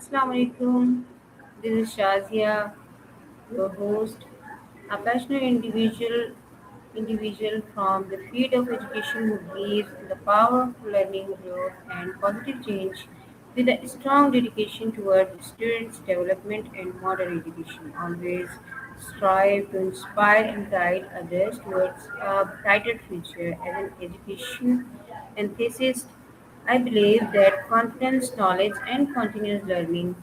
Assalamu alaikum. This is Shazia, your host, a passionate individual from the field of education who believes in the power of learning, growth, and positive change, with a strong dedication toward students' development and modern education. Always strive to inspire and guide others towards a brighter future. As an education enthusiast, I believe that confidence, knowledge, and continuous learning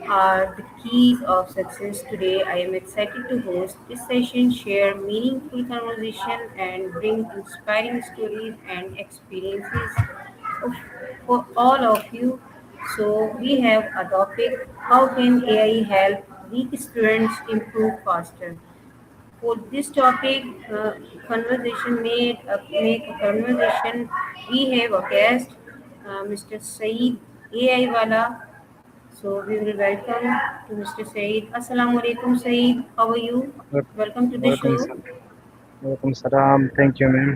are the keys of success. Today, I am excited to host this session, share meaningful conversation, and bring inspiring stories and experiences of, for all of you. So, we have a topic: how can AI help weak students improve faster? For this topic, make a conversation. We have a guest, Mr. Saeed AI Wala. So we will welcome to Mr. Saeed. Assalamu alaikum, Saeed. How are you? Welcome to the وعلیکم show. السلام وعلیکم السلام thank you ma'am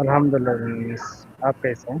الحمد للہ مس آپ کیسے ہیں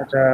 اچھا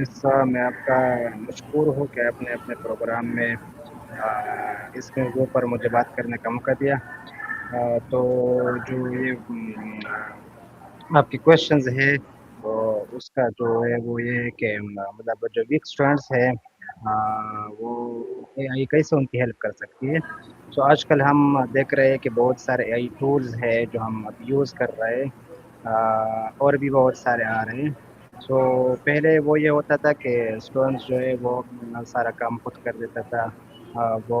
مس میں آپ کا مشکور ہوں کہ آپ نے اپنے پروگرام میں اس موضوع پر مجھے بات کرنے کا موقع دیا تو جو یہ آپ کی کوشچنز ہے وہ اس کا جو ہے وہ یہ ہے کہ مطلب جو ویک اسٹوڈنٹس ہے وہ اے آئی کیسے ان کی ہیلپ کر سکتی ہے سو آج کل ہم دیکھ رہے ہیں کہ بہت سارے اے آئی ٹولز ہے جو ہم اب یوز کر رہے ہیں اور بھی بہت سارے آ رہے ہیں سو پہلے وہ یہ ہوتا تھا کہ اسٹوڈنٹس جو ہے وہ سارا کام خود کر دیتا تھا وہ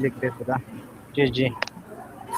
لکھ دیتا تھا جی جی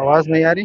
آواز نہیں آ رہی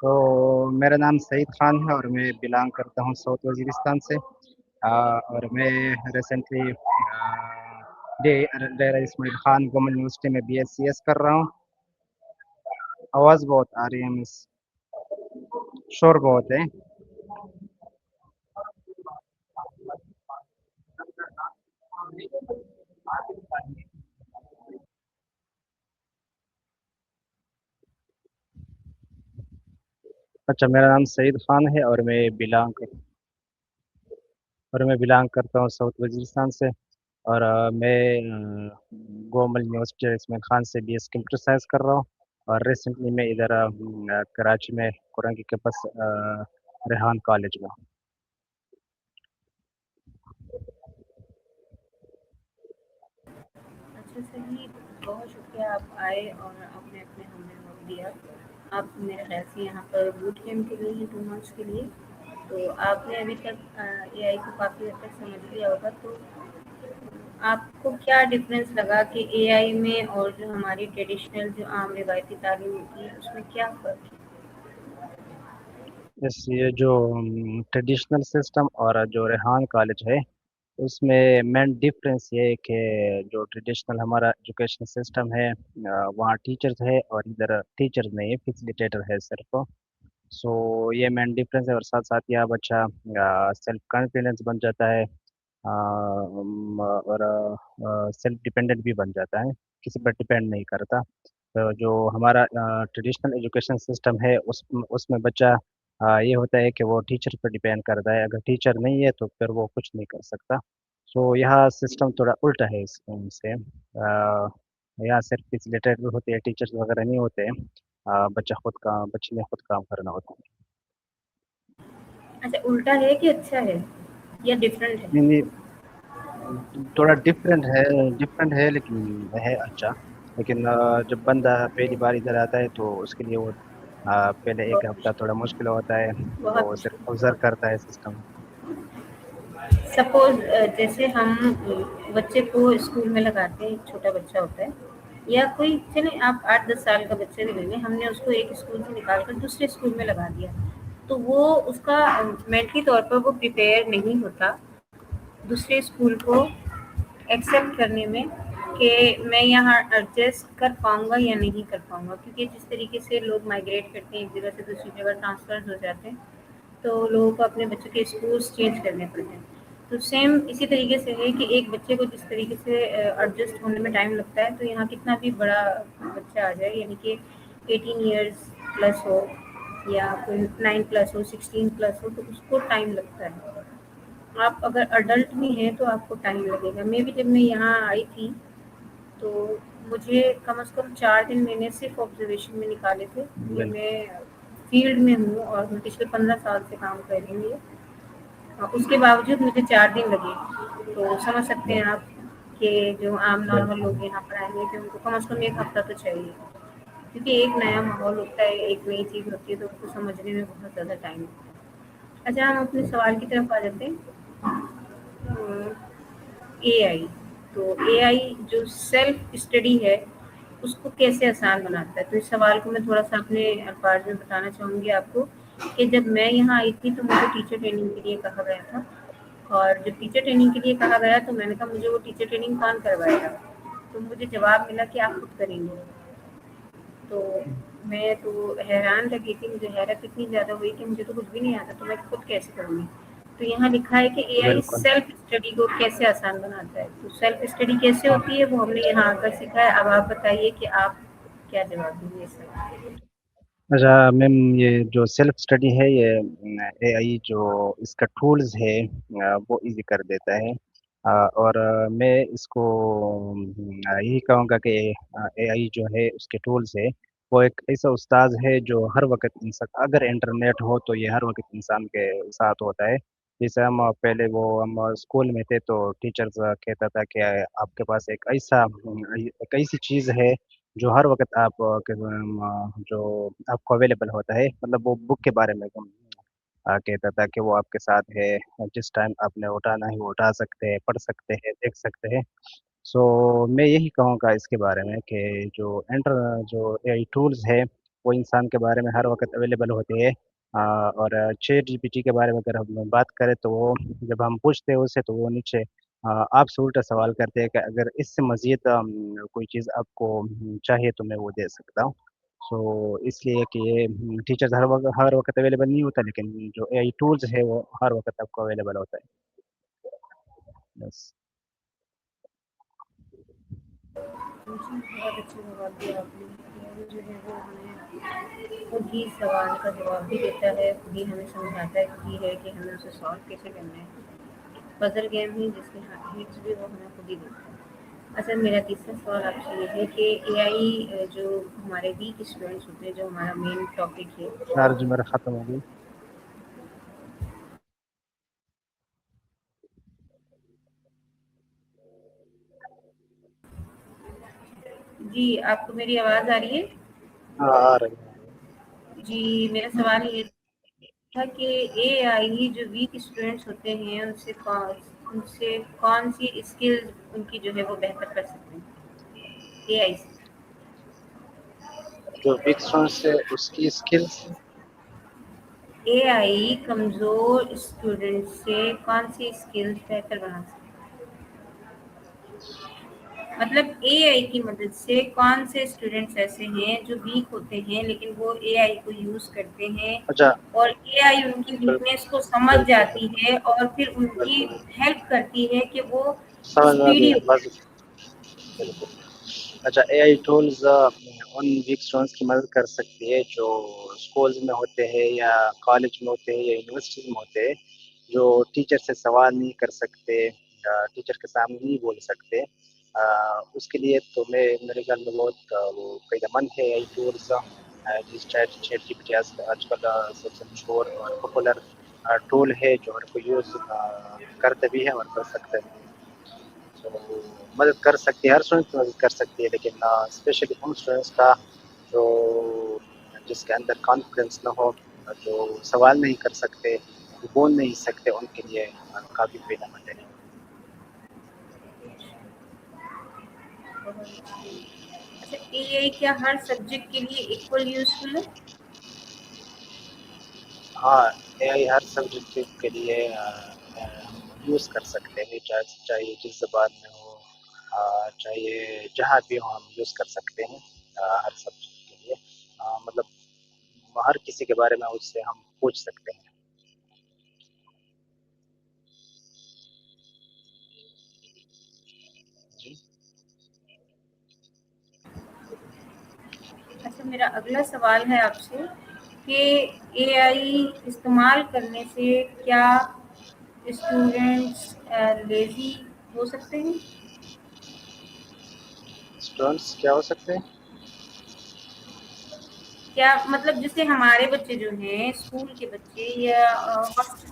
تو میرا نام سعید خان ہے اور میں بلانگ کرتا ہوں ساؤتھ وزیرستان سے اور میں recently Dera Ismail Khan government university میں بی ایس سی ایس کر رہا ہوں آواز بہت آ رہی ہے مس شور بہت ہے اچھا میرا نام سعید خان ہے اور میں بلانگ کرتا ہوں ساؤتھ وزیرستان سے اور میں گورنمنٹ یونیورسٹی اسماعیل خان سے بی ایس کمپیوٹر سائنس کر رہا ہوں اور ریسنٹلی میں ادھر کراچی میں قرآن کے کیمپس ریحان کالج میں اچھا صحیح، بہت شکریہ آپ آئے اور آپ نے اپنے ہمیں وقت دیا۔ آپ میرے خیال سے یہاں پر بوٹ کیمپ کے لیے ہیں 2 منتھس کے لیے، تو آپ نے ابھی تک اے آئی کو کافی حد تک سمجھ لیا ہوگا، تو آپ کو کیا ڈفرینس لگا کہ اے آئی میں اور جو ہماری ٹریڈیشنل جو عام روایتی تعلیم ہوتی ہے اس میں کیا فرق ہے؟ اس یہ جو ٹریڈیشنل سسٹم اور جو ریحان کالج ہے اس میں مین ڈفرینس یہ ہے کہ جو ٹریڈیشنل ہمارا ایجوکیشن سسٹم ہے وہاں ٹیچرز ہے اور ادھر ٹیچرز نہیں ہے فیسیلیٹیٹر ہے صرف سو یہ مین ڈفرینس ہے اور ساتھ ساتھ یہ بچہ سیلف کانفیڈنس بن جاتا ہے اور سیلف ڈیپینڈنٹ بھی بن جاتا ہے کسی پر ڈپینڈ نہیں کرتا تو جو ہمارا ٹریڈیشنل ایجوکیشن سسٹم ہے اس میں بچہ یہ ہوتا ہے کہ وہ ٹیچر پر ڈپینڈ کرتا ہے اگر ٹیچر نہیں ہے تو پھر وہ کچھ نہیں کر سکتا سو یہاں سسٹم تھوڑا الٹا ہے اس سے یہاں صرف فیسیلیٹیٹر ہوتے ہیں ٹیچرز وغیرہ نہیں ہوتے ہیں بچے نے خود کام کرنا ہوتا ہے اچھا، الٹا ہے کہ اچھا ہے یا ڈفرینٹ ہے؟ نہیں تھوڑا ڈفرینٹ ہے لیکن ہے اچھا لیکن جب بندہ پہلی بار ادھر آتا ہے تو اس کے لیے وہ پہلے ایک بہت ہفتہ مشکل تھوڑا مشکل ہوتا ہے، بہت وہ صرف مشکل آبزرو کرتا ہے سسٹم۔ سپوز جیسے ہم بچے کو اسکول میں لگاتے ہیں، ایک چھوٹا بچہ ہوتا ہے یا کوئی چلے آپ 8-10 سال کا بچہ بھی لے لیں، ہم نے اس کو ایک اسکول سے نکال کر دوسرے اسکول میں لگا دیا، تو وہ اس کا مینٹلی طور پر وہ پریپیئر نہیں ہوتا دوسرے اسکول کو ایکسیپٹ کرنے میں کہ میں یہاں ایڈجسٹ کر پاؤں گا یا نہیں کر پاؤں گا، کیونکہ جس طریقے سے لوگ مائگریٹ کرتے ہیں ایک جگہ سے دوسری جگہ ٹرانسفر ہو جاتے ہیں، تو لوگوں کو اپنے بچوں کے اسکولس چینج کرنے پڑتے ہیں۔ تو سیم اسی طریقے سے ہے کہ ایک بچے کو جس طریقے سے ایڈجسٹ ہونے میں ٹائم لگتا ہے، تو یہاں کتنا بھی بڑا بچہ آ جائے، یعنی کہ 18 ایئرس پلس ہو یا کوئی 9 پلس ہو 16 پلس ہو، تو اس کو ٹائم لگتا ہے۔ آپ اگر اڈلٹ بھی ہیں تو آپ کو ٹائم لگے گا۔ میں بھی جب میں یہاں آئی تھی تو مجھے کم از کم 4 دن میں نے صرف آبزرویشن میں نکالے تھے کہ بالکل میں فیلڈ میں ہوں اور میں پچھلے 15 سال سے کام کر رہی ہوں، اس کے باوجود مجھے 4 دن لگے، تو سمجھ سکتے ہیں آپ کہ جو عام نارمل بالکل لوگ یہاں پر آئیں گے کہ ان کو کم از کم ایک ہفتہ تو چاہیے، کیونکہ ایک نیا ماحول ہوتا ہے، ایک نئی چیز ہوتی ہے، تو اس کو سمجھنے میں بہت زیادہ ٹائم لگتا ہے۔ اچھا، ہم اپنے سوال کی طرف آ جاتے ہیں۔ اے آئی، تو اے آئی جو سیلف اسٹڈی ہے اس کو کیسے آسان بناتا ہے؟ تو اس سوال کو میں تھوڑا سا اپنے الفاظ میں بتانا چاہوں گی آپ کو کہ جب میں یہاں آئی تھی تو مجھے ٹیچر ٹریننگ کے لیے کہا گیا تھا، اور جب ٹیچر ٹریننگ کے لیے کہا گیا تو میں نے کہا مجھے وہ ٹیچر ٹریننگ کون کروائے گا؟ تو مجھے جواب ملا کہ آپ خود کریں گے۔ تو میں تو حیران لگی تھی، مجھے حیرت اتنی زیادہ ہوئی کہ مجھے تو کچھ بھی نہیں آتا، تو میں خود کیسے کروں گی؟ تو یہاں لکھا ہے کہ اے آئی بالکل۔ سیلف اسٹڈی کو کیسے آسان بناتا ہے۔ تو سیلف اسٹڈی کیسے ہوتی ہے وہ ہم نے یہاں آ کر سیکھا ہے۔ اب آپ بتائیے کہ آپ کیا جواب دیں گے اس سوال؟ اچھا میم، یہ جو سیلف اسٹڈی ہے، یہ اے آئی جو اس کا ٹولز ہے وہ ایزی کر دیتا ہے، اور میں اس کو یہی کہوں گا کہ اے آئی جو ہے اس کے ٹولز ہے، وہ ایک ایسا استاذ ہے جو ہر وقت انسان، اگر انٹرنیٹ ہو تو یہ ہر وقت انسان کے ساتھ ہوتا ہے۔ جیسے ہم پہلے ہم اسکول میں تھے تو ٹیچرز کہتا تھا کہ آپ کے پاس ایک ایسی چیز ہے جو ہر وقت آپ جو آپ کو اویلیبل ہوتا ہے، مطلب وہ بک کے بارے میں کہتا تھا کہ وہ آپ کے ساتھ ہے، جس ٹائم آپ نے اٹھانا ہے وہ اٹھا سکتے ہیں، پڑھ سکتے ہیں، دیکھ سکتے ہیں۔ سو میں یہی کہوں گا اس کے بارے میں کہ جو اے آئی ٹولز ہے وہ انسان کے بارے میں ہر وقت اویلیبل ہوتے ہیں، اور چیٹ جی پی ٹی کے بارے میں اگر ہم بات کریں تو وہ جب ہم پوچھتے ہیں اسے تو وہ نیچے آپ سے الٹا سوال کرتے ہیں کہ اگر اس سے مزید کوئی چیز آپ کو چاہیے تو میں وہ دے سکتا ہوں۔ سو اس لیے کہ یہ ٹیچرز ہر وقت اویلیبل نہیں ہوتا، لیکن جو اے آئی ٹولز ہے وہ ہر وقت آپ کو اویلیبل ہوتا ہے بس۔ جی، بہت اچھا جواب دیا آپ نے۔ یہ جو ہے وہ ہمیں خود ہی سوال کا جواب بھی دیتا ہے، خود ہی ہمیں سمجھاتا ہے کہ ہے کہ ہمیں اسے سالو کیسے کرنا ہے۔ پزل گیم ہی جس کے ہنٹس بھی وہ ہمیں خود ہی دیتا ہے۔ اچھا، میرا تیسرا سوال آپ سے یہ ہے کہ اے آئی جو ہمارے ویک اسٹوڈینٹس ہوتے ہیں، جو ہمارا مین ٹاپک ہے۔ چارج میرا ختم ہو گئی۔ جی، آپ کو میری آواز آ رہی ہے؟ ہاں آ رہی ہے۔ جی، میرا سوال یہ تھا کہ اے آئی جو ویک اسٹوڈینٹس ہوتے ہیں ان سے کون سی اسکل ان کی جو ہے وہ بہتر کر سکتے ہیں اے آئی سے؟ جو بگ سون سے اس کی اسکلس، اے آئی کمزور اسٹوڈینٹ سے کون سی اسکلز بہتر بنا سکتے ہیں؟ مطلب اے آئی کی مدد سے کون سے اسٹوڈینٹس ایسے ہیں جو ویک ہوتے ہیں لیکن وہ اے آئی کو یوز کرتے ہیں، اچھا اور اے آئی ان کی بالکل ویکنیس کو سمجھ بالکل جاتی ہے اور پھر ان کی بالکل ہیلپ کرتی ہے کہ وہ سمجھ میں آ اسپیڈی گیا ہو بس۔ جائے۔ جی، بالکل۔ اچھا، اے آئی ٹولز ان ویک اسٹوڈنٹس کی مدد کر سکتی ہے جو اسکولز میں ہوتے ہیں یا کالج میں ہوتے ہیں یا یونیورسٹیز میں ہوتے ہیں، جو ٹیچر سے سوال نہیں کر سکتے یا ٹیچر کے سامنے نہیں بول سکتے، اس کے لیے تو میرے خیال میں بہت وہ فائدہ مند ہے اے آئی ٹولز، جس چیٹ جی پی ٹی آج کل سب سے مشہور اور پاپولر ٹول ہے جو ہر کوئی یوز کرتے بھی ہے اور کر سکتے بھی ہے۔ تو مدد کر سکتی ہے، ہر اسٹوڈنٹ کی مدد کر سکتی ہے، لیکن اسپیشلی ان اسٹوڈنٹس کا جو جس کے اندر کانفیڈنس نہ ہو جو سوال نہیں کر سکتے بول نہیں سکتے ان کے لیے کافی فائدہ مند ہے. بہت اچھی. اچھا اے آئی کیا ہر سبجیکٹ کے لیے ایکول یوزفل ہے؟ ہاں اے آئی ہر سبجیکٹ کے لیے ہم یوز کر سکتے ہیں چاہے جس زبان میں ہو چاہیے جہاں بھی ہو ہم یوز کر سکتے ہیں ہر سبجیکٹ کے لیے مطلب ہر کسی کے بارے میں اس سے ہم پوچھ سکتے ہیں. جی اچھا میرا اگلا سوال ہے آپ سے کہ اے آئی استعمال کرنے سے کیا اسٹوڈینٹس لیزی ہو سکتے ہیں؟ اسٹوڈنٹس کیا ہو سکتے ہیں؟ کیا مطلب جیسے ہمارے بچے جو ہیں اسکول کے بچے یا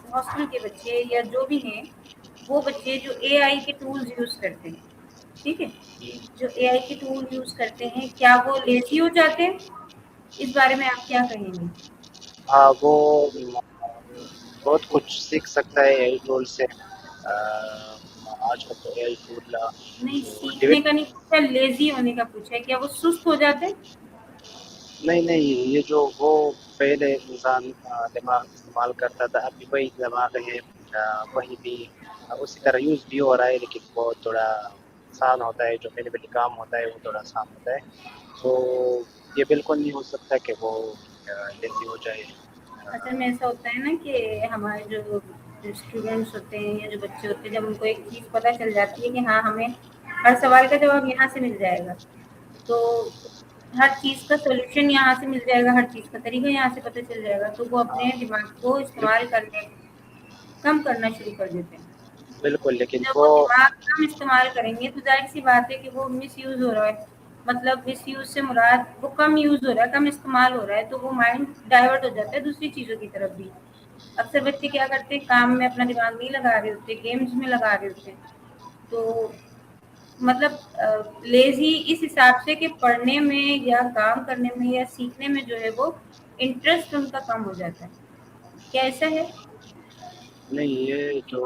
ہاسٹل کے بچے یا جو بھی ہیں وہ بچے جو اے آئی کے ٹولز یوز کرتے ہیں ٹھیک ہے جو اے آئی کے ٹول یوز کرتے ہیں کیا وہ لیزی ہو جاتے ہیں؟ اس بارے میں آپ کیا کہیں گے؟ ہاں وہ بہت کچھ سیکھ سکتا ہے یہی ٹول سے. آج کل تو اے آئی ٹول نہیں جو سیکھنے کا نہیں پوچھا لیزی ہونے کا پوچھا ہے کیا وہ سست ہو جاتے ہیں؟ نہیں یہ جو وہ پہلے انسان دماغ استعمال کرتا تھا ابھی وہی دماغ ہے وہی بھی اسی طرح یوز بھی ہو رہا ہے لیکن وہ تھوڑا آسان ہوتا ہے جو پہلے پہلے کام ہوتا ہے وہ تھوڑا آسان ہوتا ہے. تو یہ بالکل نہیں ہو سکتا کہ وہ لیزی ہو جائے. اصل میں ایسا ہوتا ہے نا کہ ہمارے جو اسٹوڈینٹس ہوتے ہیں یا جو بچے ہوتے ہیں جب ان کو ایک چیز پتہ چل جاتی ہے کہ ہاں ہمیں ہر سوال کا جواب یہاں سے مل جائے گا تو ہر چیز کا سولوشن یہاں سے مل جائے گا ہر چیز کا طریقہ یہاں سے پتہ چل جائے گا تو وہ اپنے دماغ کو استعمال کرنے کم کرنا شروع کر دیتے ہیں. بالکل لیکن جب وہ وہ دماغ کم استعمال کریں گے تو ظاہر سی بات ہے کہ وہ مس یوز ہو رہا ہے مطلب مس یوز سے مراد وہ کم یوز ہو رہا ہے کم استعمال ہو رہا ہے تو وہ مائنڈ ڈائیورٹ ہو جاتا ہے دوسری چیزوں کی طرف بھی. اکثر بچے کیا کرتے ہیں کام میں اپنا دماغ نہیں لگا رہے ہوتے گیمز میں لگا رہے ہوتے تو مطلب لیزی اس حساب سے کہ پڑھنے میں یا کام کرنے میں یا سیکھنے میں جو ہے وہ انٹرسٹ ان کا کم ہو جاتا ہے. کیا ایسا ہے؟ نہیں یہ جو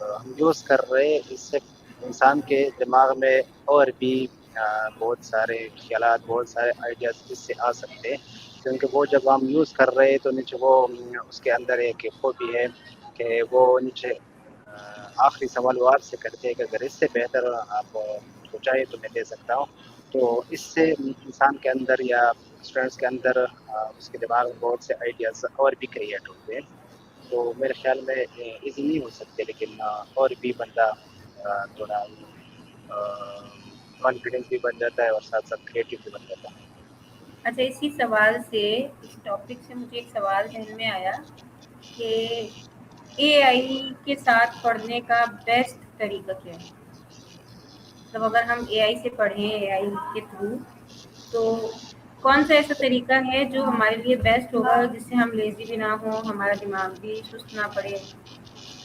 ہم یوز کر رہے ہیں اس سے انسان کے دماغ میں اور بھی بہت سارے خیالات بہت سارے آئیڈیاز اس سے آ سکتے ہیں کیونکہ وہ جب ہم یوز کر رہے ہیں تو نیچے وہ اس کے اندر ایک خوبی ہے کہ وہ نیچے آخری سوال وہ آپ سے کرتے ہیں کہ اگر اس سے بہتر آپ کو چاہیے تو میں دے سکتا ہوں. تو اس سے انسان کے اندر یا اسٹوڈینٹس کے اندر اس کے دماغ میں بہت سے آئیڈیاز اور بھی کریٹ ہوتے ہیں. تو میرے خیال میں ایزی نہیں ہو سکتے لیکن اور بھی بندہ تھوڑا کانفیڈنس بھی بن جاتا ہے اور ساتھ ساتھ کریٹو بھی بن جاتا ہے. اچھا اسی سوال سے اس ٹاپک سے مجھے ایک سوال ذہن میں آیا کہ اے آئی کے ساتھ پڑھنے کا بیسٹ طریقہ کیا ہے؟ مطلب اگر ہم اے آئی سے پڑھیں اے آئی کے تھرو تو کون سا ایسا طریقہ ہے جو ہمارے لیے بیسٹ ہوگا جس سے ہم لیزی بھی نہ ہوں ہمارا دماغ بھی سست نہ پڑے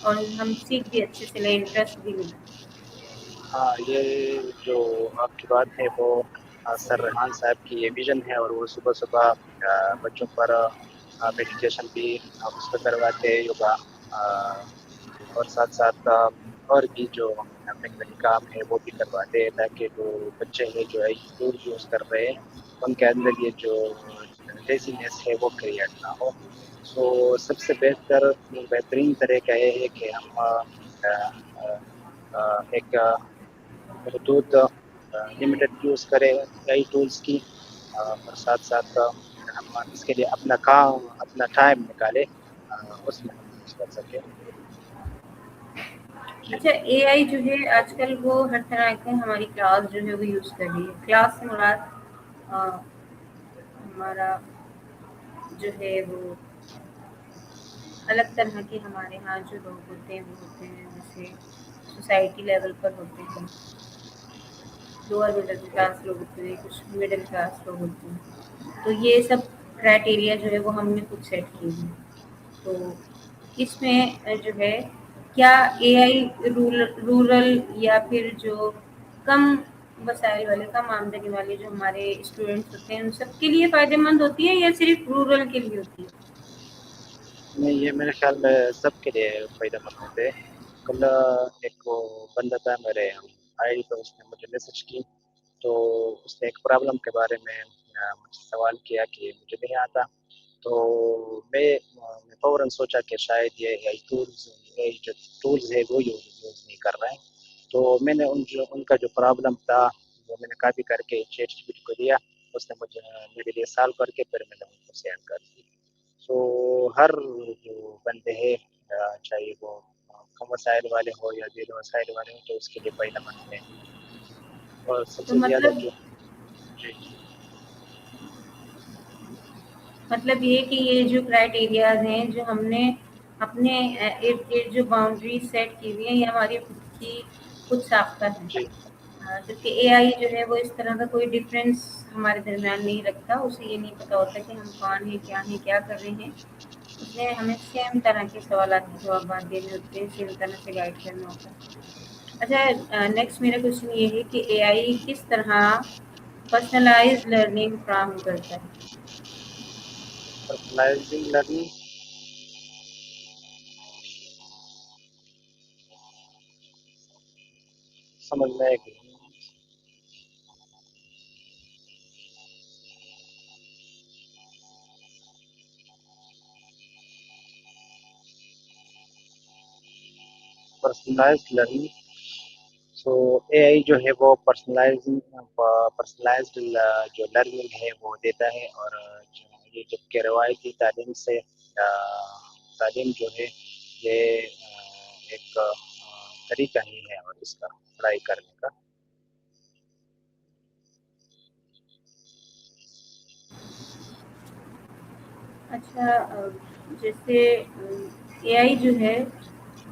اور ہم سیکھ بھی اچھے سے لیں انٹرسٹ بھی ملے؟ ہاں یہ جو آپ کی بات ہے وہ سر ریحان صاحب کی یہ ویژن ہے اور وہ صبح صبح بچوں پر میڈیٹیشن بھی اس پہ کرواتے ہیں یوگا اور ساتھ ساتھ اور بھی جو میکنیکل کام ہے وہ بھی کرواتے ہیں تاکہ جو بچے ہیں جو ٹول یوز کر رہے ہیں ان کے اندر یہ جو لیزینس ہے وہ کریٹ نہ ہو. سو سب سے بہترین طریقہ یہ ہے کہ ہم ایک محدود لمیٹڈ یوز کرے کئی ٹولس کی اور ساتھ ساتھ ہم اس کے لیے اپنا کام اپنا ٹائم نکالے اس میں ہم یوز کر سکیں. جی اچھا اے آئی جو ہے آج کل وہ ہر طرح کے ہماری کلاس جو ہے وہ یوز کر رہی ہے کلاس سے مراد ہمارا جو ہے وہ الگ طرح کے ہمارے ہاں جو لوگ ہوتے ہیں وہ ہوتے ہیں جیسے سوسائٹی لیول پر ہوتے ہیں لوور مڈل کلاس لوگ ہوتے ہیں کچھ مڈل کلاس لوگ ہوتے ہیں تو یہ سب کرائٹیریا جو ہے وہ ہم نے خود سیٹ کی ہے. تو اس میں جو ہے کیا اے آئی رورل یا پھر جو کم وسائل والے کم آمدنی والے جو ہمارے اسٹوڈینٹس ہوتے ہیں ان سب کے لیے فائدہ مند ہوتی ہے یا صرف رورل کے لیے ہوتی ہے؟ نہیں، یہ میرے خیال میں سب کے لیے فائدہ مند ہوتے ہیں. کل ایک وہ بندہ تھا میرے آئی ڈی پہ، اس نے مجھے میسج کی، تو اس نے ایک پرابلم کے بارے میں مجھ سے سوال کیا کہ مجھے نہیں آتا. تو میں فوراً سوچا کہ شاید یہ اے آئی ٹولز، جو ٹولز ہے وہ یوز نہیں کر رہے ہیں. تو میں نے ان کا جو پرابلم تھا وہ میں نے کاپی کر کے چیٹ جی پی ٹی کو دیا. اس نے مجھے میرے لیے سالو کر کے پھر میں نے ان کو سینڈ کر دی. تو ہر جو بندے ہیں، چاہے وہ کم وسائل والے ہو یا زیادہ وسائل والے ہو، تو اس کے لیے فائدہ مند ہے. اور سب تو سے زیادہ مطلب جو جی مطلب یہ کہ یہ جو کرائٹیریاز ہیں جو ہم نے اپنے ارد گرد جو باؤنڈری سیٹ کی ہوئی ہیں یہ ہماری خود کی خود ساختہ ہے. جی جبکہ اے آئی جو ہے وہ اس طرح کا کوئی ڈفرینس ہمارے درمیان نہیں رکھتا. اسے یہ نہیں پتہ ہوتا کہ ہم کون ہیں، کیا کر رہے ہیں. اس نے ہمیں سیم طرح کے سوالات کے جوابات دینے ہوتے ہیں، سیم طرح سے گائڈ کرنا ہوتا ہے. اچھا، نیکسٹ میرا کوشچن یہ ہے کہ اے آئی کس طرح پرسنلائز لرننگ فراہم کرتا ہے؟ پرسنلائزنگ لرننگ سمجھ میں آئے گی. پرسنلائزڈ لرننگ، سو اے آئی جو ہے وہ پرسنلائزڈ جو لرننگ ہے وہ دیتا ہے. اور یہ جبکہ روایتی تعلیم سے تعلیم جو ہے یہ ایک طریقہ ہی ہے اور اس کا پڑھائی کرنے کا. اچھا، جیسے اے آئی جو ہے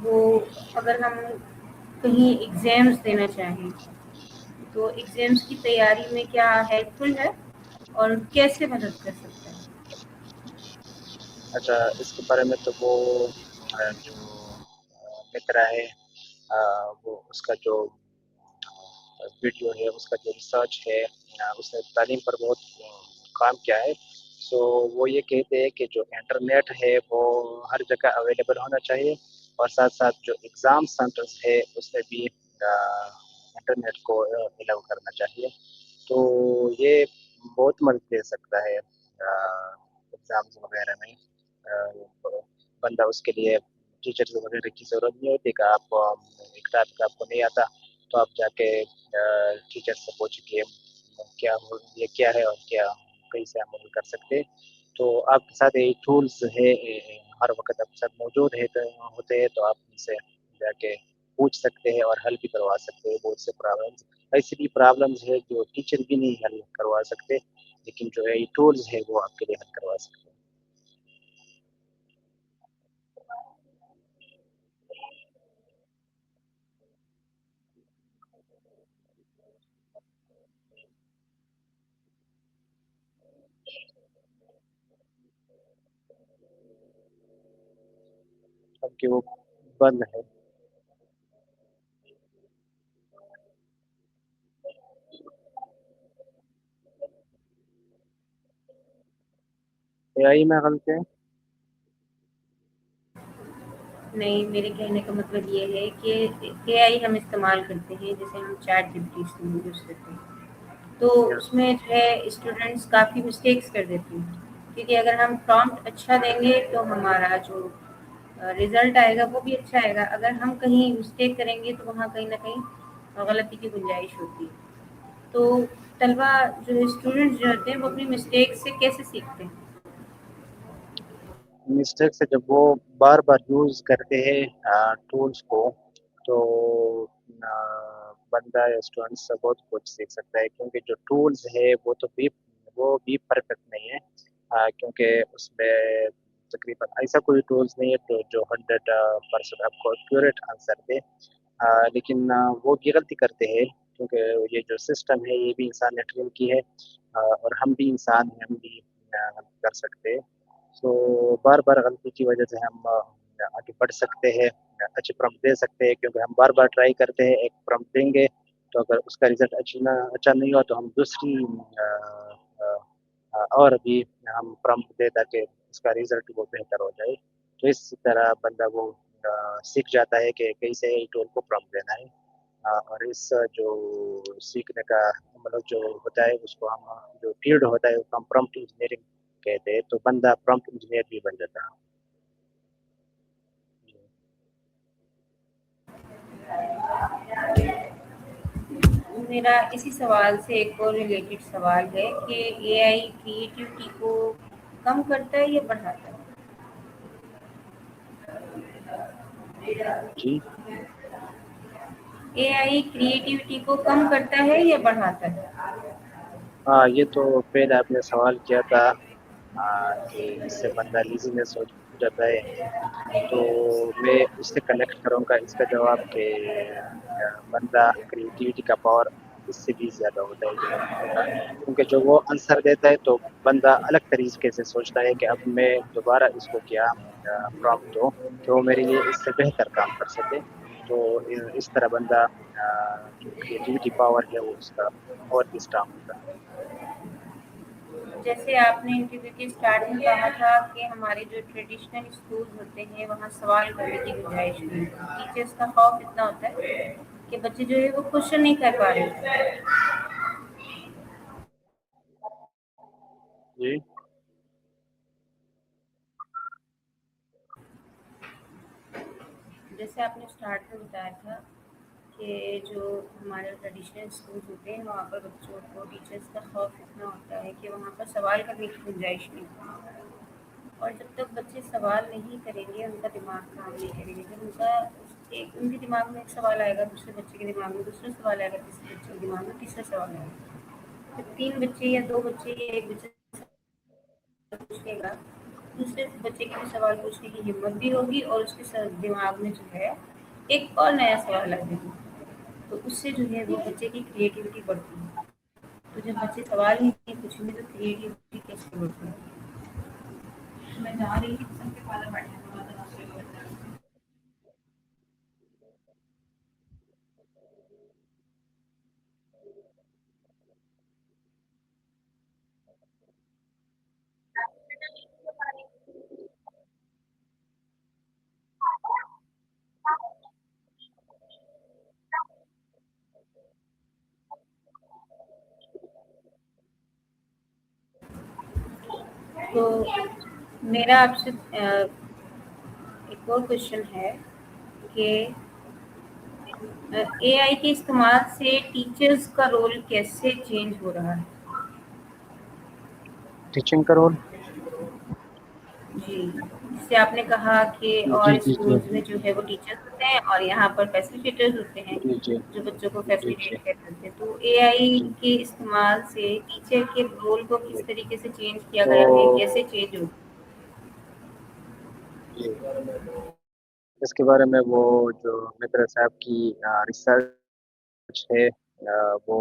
وہ اگر ہم کہیں ایگزامس دینا چاہیں تو ایگزامس کی تیاری میں کیا ہیلپ فل ہے اور کیسے مدد کر سکتا ہے؟ اچھا، اس کے بارے میں تو وہ جو مترا ہے، وہ اس کا جو ویڈیو ہے، اس کا جو ریسرچ ہے، اس نے تعلیم پر بہت کام کیا ہے. سو وہ یہ کہتے ہیں کہ جو انٹرنیٹ ہے وہ ہر جگہ اویلیبل ہونا چاہیے، اور ساتھ ساتھ جو ایگزام سینٹرز ہے اس میں بھی انٹرنیٹ کو الاؤ کرنا چاہیے. تو یہ بہت مدد دے سکتا ہے ایگزامز وغیرہ میں. بندہ اس کے لیے ٹیچرز وغیرہ کی ضرورت نہیں ہوتی کہ آپ ایک ٹاپک آپ کو نہیں آتا تو آپ جا کے ٹیچر سے پوچھ کے یہ کیا ہے اور کیا کیسے عمل کر سکتے. تو آپ کے ساتھ یہ ٹولز ہے ہر وقت آپ کے ساتھ موجود ہوتے ہیں، تو آپ ان سے جا کے پوچھ سکتے ہیں اور حل بھی کروا سکتے ہیں بہت سے پرابلمس. ایسی بھی پرابلمس ہے جو ٹیچر بھی نہیں حل کروا سکتے، لیکن جو ہے ٹولز ہے وہ آپ کے لیے حل کروا سکتے ہیں. اب کہ وہ بند ہے. اے آئی میں غلطی ہے. نہیں، میرے کہنے کا مطلب یہ ہے کہ اے آئی ہم استعمال کرتے ہیں جیسے ہم ChatGPT use کرتے ہیں تو اس میں جو ہے اسٹوڈینٹس کافی مسٹیکس کر دیتے ہیں، کیونکہ اگر ہم پرومپٹ اچھا دیں گے تو ہمارا جو رزلٹ آئے گا وہ بھی اچھا آئے گا. اگر ہم کہیں مسٹیک کریں گے تو وہاں کہیں نہ کہیں غلطی کی گنجائش ہوتی ہے. تو طلبا جو اسٹوڈنٹس جو ہوتے ہیں وہ اپنی مسٹیک سے کیسے سیکھتے ہیں؟ مسٹیک سے جب وہ بار بار یوز کرتے ہیں ٹولس کو، تو بندہ یا اسٹوڈنٹ سے بہت کچھ سیکھ سکتا ہے. کیونکہ جو ٹولز ہے وہ بھی پرفیکٹ نہیں ہے، کیونکہ اس میں تقریباً ایسا کوئی ٹولز نہیں ہے جو 100% آپ کو ایکوریٹ آنسر دے. لیکن وہ یہ غلطی کرتے ہیں کیونکہ یہ جو سسٹم ہے یہ بھی انسان نے ٹرین کی ہے، اور ہم بھی انسان ہیں، ہم بھی غلطی کر سکتے ہیں. سو بار بار غلطی کی وجہ سے ہم آگے بڑھ سکتے ہیں، اچھے پرمپٹ دے سکتے ہیں. کیونکہ ہم بار بار ٹرائی کرتے ہیں، ایک پرمپٹ دیں گے تو اگر اس کا رزلٹ اچھا نہیں ہوا تو ہم دوسری اور بھی ہم پرمپٹ دے تاکہ اس کا رزلٹ وہ بہتر ہو جائے. تو اس طرح بندہ وہ سیکھ جاتا ہے کہ کیسے ٹول کو پرمپٹ دینا ہے. اور اس جو سیکھنے کا مطلب جو ہوتا ہے اس کو ہم جو فیلڈ ہوتا ہے اس کو ہم پرمپٹ انجینئرنگ کہتے ہیں. تو بندہ پرمپٹ انجینئر بھی بن جاتا ہے. جی. میرا اسی سوال سے ایک اور ریلیٹڈ سوال ہے کہ اے آئی کریٹیوٹی کو کم کرتا ہے یا بڑھاتا ہے؟ جی. اے آئی کریٹیوٹی کو کم کرتا ہے یا بڑھاتا ہے؟ ہاں یہ تو پہلے آپ نے سوال کیا تھا کہ اس سے بندہ لیزینس ہو جاتا ہے. تو میں اس سے کنیکٹ کروں گا اس کا جواب کہ بندہ کریٹیوٹی کا پاور اس سے بھی زیادہ ہوتا ہے کیونکہ جو وہ آنسر دیتا ہے تو بندہ الگ طریقے سے سوچتا ہے کہ اب میں دوبارہ اس کو کیا پرامپٹ دو کہ وہ میرے لیے اس سے بہتر کام کر سکے. تو اس طرح بندہ جو کریٹیوٹی پاور ہے وہ اس کا اور بھی اسٹرانگ ہوتا ہے. جیسے آپ نے انٹرویو کے اسٹارٹ میں کہا تھا کہ ہمارے جو ٹریڈیشنل اسکول ہوتے ہیں وہاں سوال کرنے کی گنجائش نہیں ہوتی. ٹیچرس کا خوف اتنا ہوتا ہے کہ بچے جو ہے وہ کوشچن نہیں کر پا رہے. جی. جیسے آپ نے اسٹارٹ میں بتایا تھا کہ جو ہمارے ٹریڈیشنل اسکول ہوتے ہیں وہاں پر بچوں کو ٹیچرس کا خوف اتنا ہوتا ہے کہ وہاں پر سوال کرنے کی گنجائش نہیں ہوتی. اور جب تک بچے سوال نہیں کریں گے ان کا دماغ کام نہیں کرے گا. جب ان کے دماغ میں ایک سوال آئے گا دوسرے بچے کے دماغ میں دوسرا سوال آئے گا تیسرے بچے کے دماغ میں تیسرا سوال آئے گا. جب 3 بچے یا 2 بچے یا ایک بچے پوچھے گا دوسرے بچے کے بھی سوال پوچھنے کی ہمت بھی ہوگی اور اس کے دماغ میں جو ہے ایک اور نیا سوال آئے گا. تو اس سے جو ہے وہ بچے کی کریٹیوٹی بڑھتی ہے. تو جب بچے سوال ہی نہیں پوچھیں گے تو کریٹیوٹی کیسے بڑھتی ہے؟ میں جا رہی تھی سب کے پالا بیٹھے تو میرا آپ سے ایک اور کوشچن ہے کہ اے آئی کے استعمال سے ٹیچرز کا رول کیسے چینج ہو رہا ہے؟ ٹیچنگ کا رول. جی جسے آپ نے کہا کہ اور جی جی جی اسکولز میں جو ہے وہ ٹیچرز ہوتے ہیں اور یہاں پر فیسیلیٹیٹرز ہوتے ہیں جی جی جو بچوں کو جی جی فیسیلیٹیٹ کرتے ہیں. تو اے آئی جی کے استعمال سے ٹیچر کے رول کو جی. کس طریقے سے چینج کیا تو گیا ہے کیسے چینج ہو؟ جی اس کے بارے میں وہ جو متر صاحب کی ریسرچ ہے وہ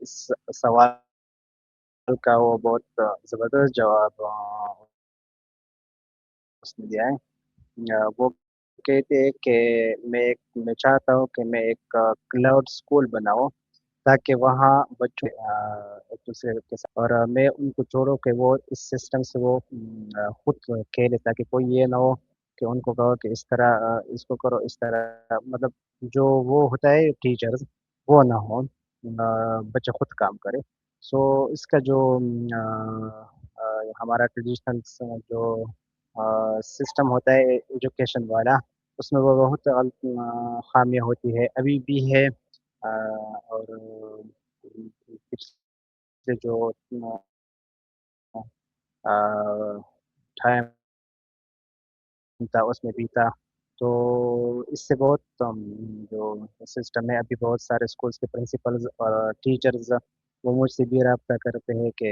اس سوال کا وہ بہت زبردست جواب اس نے دیا ہے. وہ کہتے ہیں کہ میں چاہتا ہوں کہ میں ایک کلاؤڈ اسکول بناؤں تاکہ وہاں بچے ایک دوسرے کے ساتھ اور میں ان کو چھوڑوں کہ وہ اس سسٹم سے وہ خود کھیلے تاکہ کوئی یہ نہ ہو کہ ان کو کہو کہ اس طرح اس کو کرو اس طرح مطلب جو وہ ہوتا ہے ٹیچرز وہ نہ ہو بچہ خود کام کرے. سو اس کا جو ہمارا ٹریڈیشنل جو سسٹم ہوتا ہے ایجوکیشن والا اس میں وہ بہت خامیاں ہوتی ہے ابھی بھی ہے. اور پچھلے جو ٹائم تھا اس میں بھی تھا. تو اس سے بہت جو سسٹم ہے ابھی بہت سارے اسکولس کے پرنسپلز اور ٹیچرز وہ مجھ سے بھی رابطہ کرتے ہیں کہ